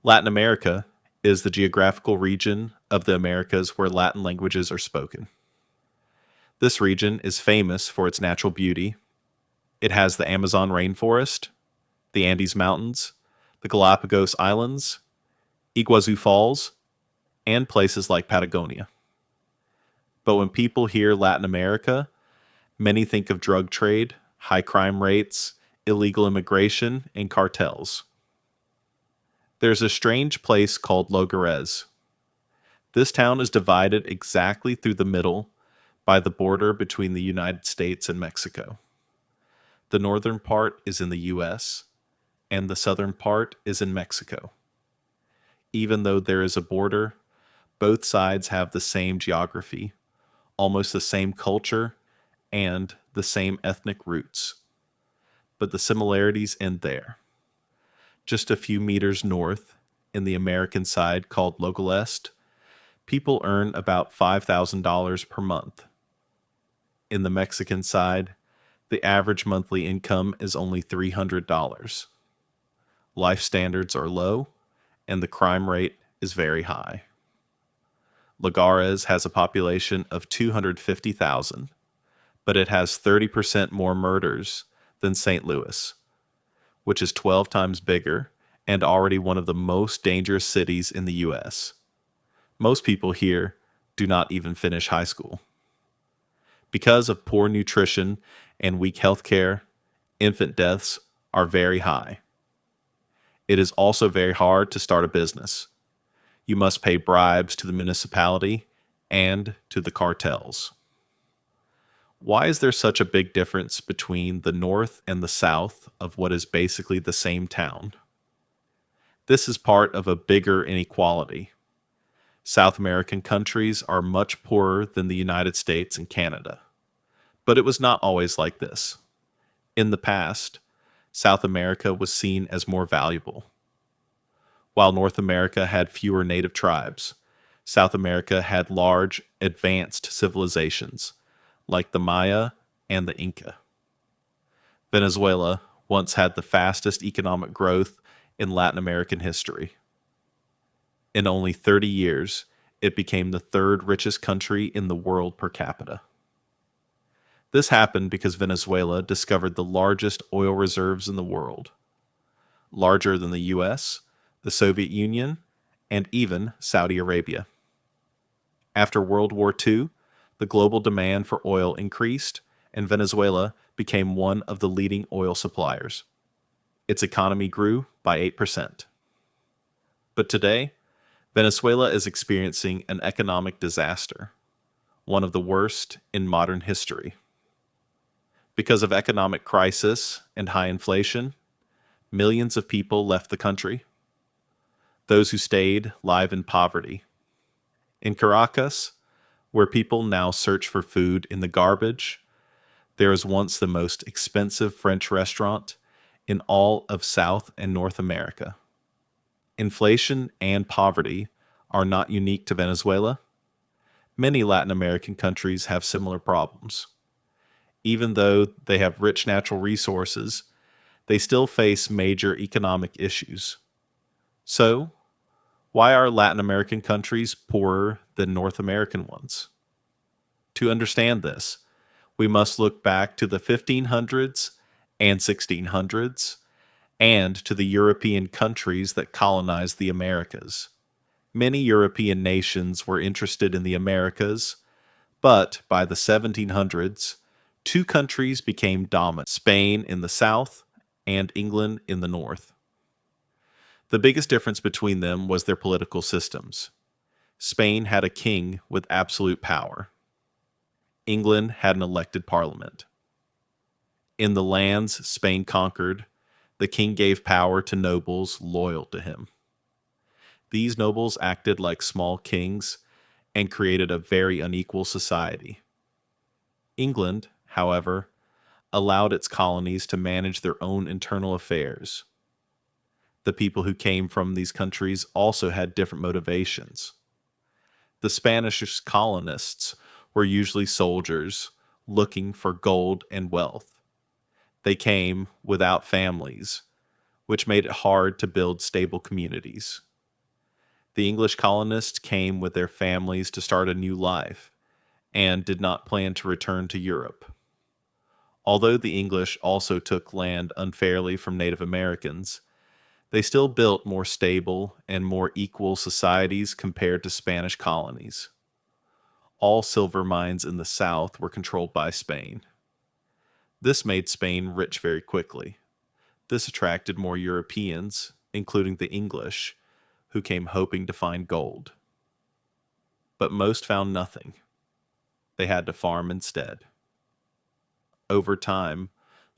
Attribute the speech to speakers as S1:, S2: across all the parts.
S1: Latin America is the geographical region of the Americas where Latin languages are spoken. This region is famous for its natural beauty. It has the Amazon rainforest, the Andes Mountains, the Galapagos Islands, Iguazu Falls, and places like Patagonia. But when people hear Latin America, many think of drug trade, high crime rates, illegal immigration, and cartels. There's a strange place called Logares. This town is divided exactly through the middle by the border between the United States and Mexico. The northern part is in the US, and the southern part is in Mexico. Even though there is a border, both sides have the same geography, almost the same culture, and the same ethnic roots. But the similarities end there. Just a few meters north, in the American side called Local Est, people earn about $5,000 per month. In the Mexican side, the average monthly income is only $300. Life standards are low, and the crime rate is very high. Lagares has a population of 250,000, but it has 30% more murders than St. Louis, which is 12 times bigger and already one of the most dangerous cities in the U.S. Most people here do not even finish high school. Because of poor nutrition and weak health care, infant deaths are very high. It is also very hard to start a business. You must pay bribes to the municipality and to the cartels. Why is there such a big difference between the north and the south of what is basically the same town? This is part of a bigger inequality. South American countries are much poorer than the United States and Canada. But it was not always like this. In the past, South America was seen as more valuable. While North America had fewer native tribes, South America had large, advanced civilizations, like the Maya and the Inca. Venezuela once had the fastest economic growth in Latin American history. In only 30 years, it became the third richest country in the world per capita. This happened because Venezuela discovered the largest oil reserves in the world, larger than the US, the Soviet Union, and even Saudi Arabia. After World War II, the global demand for oil increased, and Venezuela became one of the leading oil suppliers. Its economy grew by 8%. But today, Venezuela is experiencing an economic disaster, one of the worst in modern history. Because of economic crisis and high inflation, millions of people left the country. Those who stayed live in poverty. In Caracas, where people now search for food in the garbage, there was once the most expensive French restaurant in all of South and North America. Inflation and poverty are not unique to Venezuela. Many Latin American countries have similar problems. Even though they have rich natural resources, they still face major economic issues. So, why are Latin American countries poorer than North American ones? To understand this, we must look back to the 1500s and 1600s and to the European countries that colonized the Americas. Many European nations were interested in the Americas, but by the 1700s, two countries became dominant, Spain in the south and England in the north. The biggest difference between them was their political systems. Spain had a king with absolute power. England had an elected parliament. In the lands Spain conquered, the king gave power to nobles loyal to him. These nobles acted like small kings and created a very unequal society. England, however, allowed its colonies to manage their own internal affairs. The people who came from these countries also had different motivations. The Spanish colonists were usually soldiers looking for gold and wealth. They came without families, which made it hard to build stable communities. The English colonists came with their families to start a new life and did not plan to return to Europe. Although the English also took land unfairly from Native Americans, they still built more stable and more equal societies compared to Spanish colonies. All silver mines in the South were controlled by Spain. This made Spain rich very quickly. This attracted more Europeans, including the English, who came hoping to find gold. But most found nothing. They had to farm instead. Over time,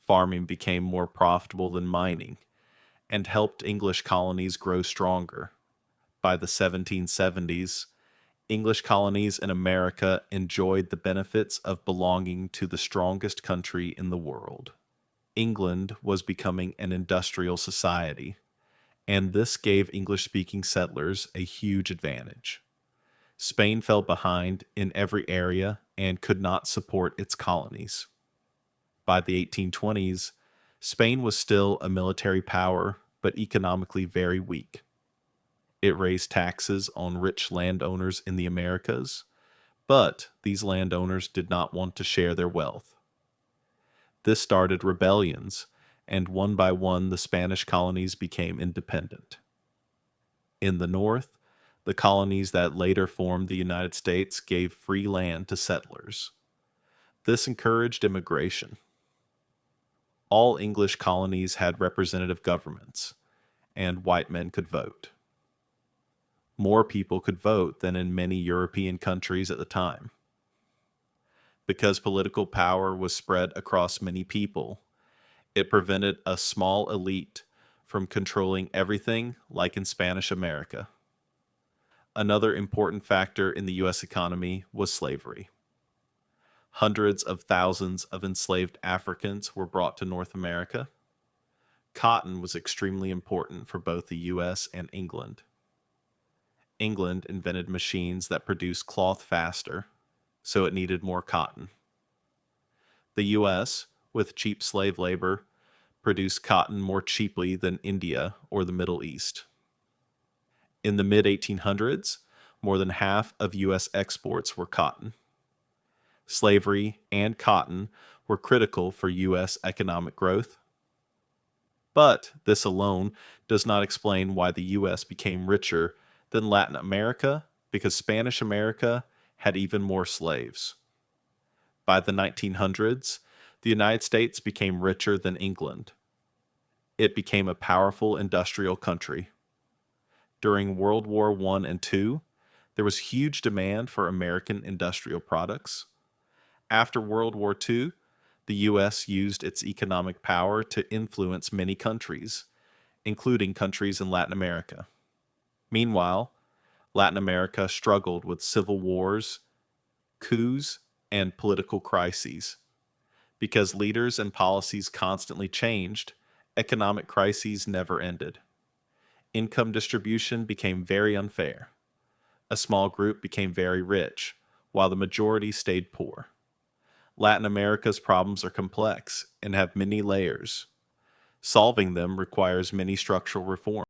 S1: farming became more profitable than mining and helped English colonies grow stronger. By the 1770s, English colonies in America enjoyed the benefits of belonging to the strongest country in the world. England was becoming an industrial society, and this gave English-speaking settlers a huge advantage. Spain fell behind in every area and could not support its colonies. By the 1820s, Spain was still a military power, but economically very weak. It raised taxes on rich landowners in the Americas, but these landowners did not want to share their wealth. This started rebellions, and one by one the Spanish colonies became independent. In the North, the colonies that later formed the United States gave free land to settlers. This encouraged immigration. All English colonies had representative governments, and white men could vote. More people could vote than in many European countries at the time. Because political power was spread across many people, it prevented a small elite from controlling everything like in Spanish America. Another important factor in the U.S. economy was slavery. Hundreds of thousands of enslaved Africans were brought to North America. Cotton was extremely important for both the U.S. and England. England invented machines that produced cloth faster, so it needed more cotton. The U.S., with cheap slave labor, produced cotton more cheaply than India or the Middle East. In the mid-1800s, more than half of U.S. exports were cotton. Slavery and cotton were critical for U.S. economic growth. But this alone does not explain why the U.S. became richer than Latin America, because Spanish America had even more slaves. By the 1900s, the United States became richer than England. It became a powerful industrial country. During World War I and II, there was huge demand for American industrial products. After World War II, the U.S. used its economic power to influence many countries, including countries in Latin America. Meanwhile, Latin America struggled with civil wars, coups, and political crises. Because leaders and policies constantly changed, economic crises never ended. Income distribution became very unfair. A small group became very rich, while the majority stayed poor. Latin America's problems are complex and have many layers. Solving them requires many structural reforms.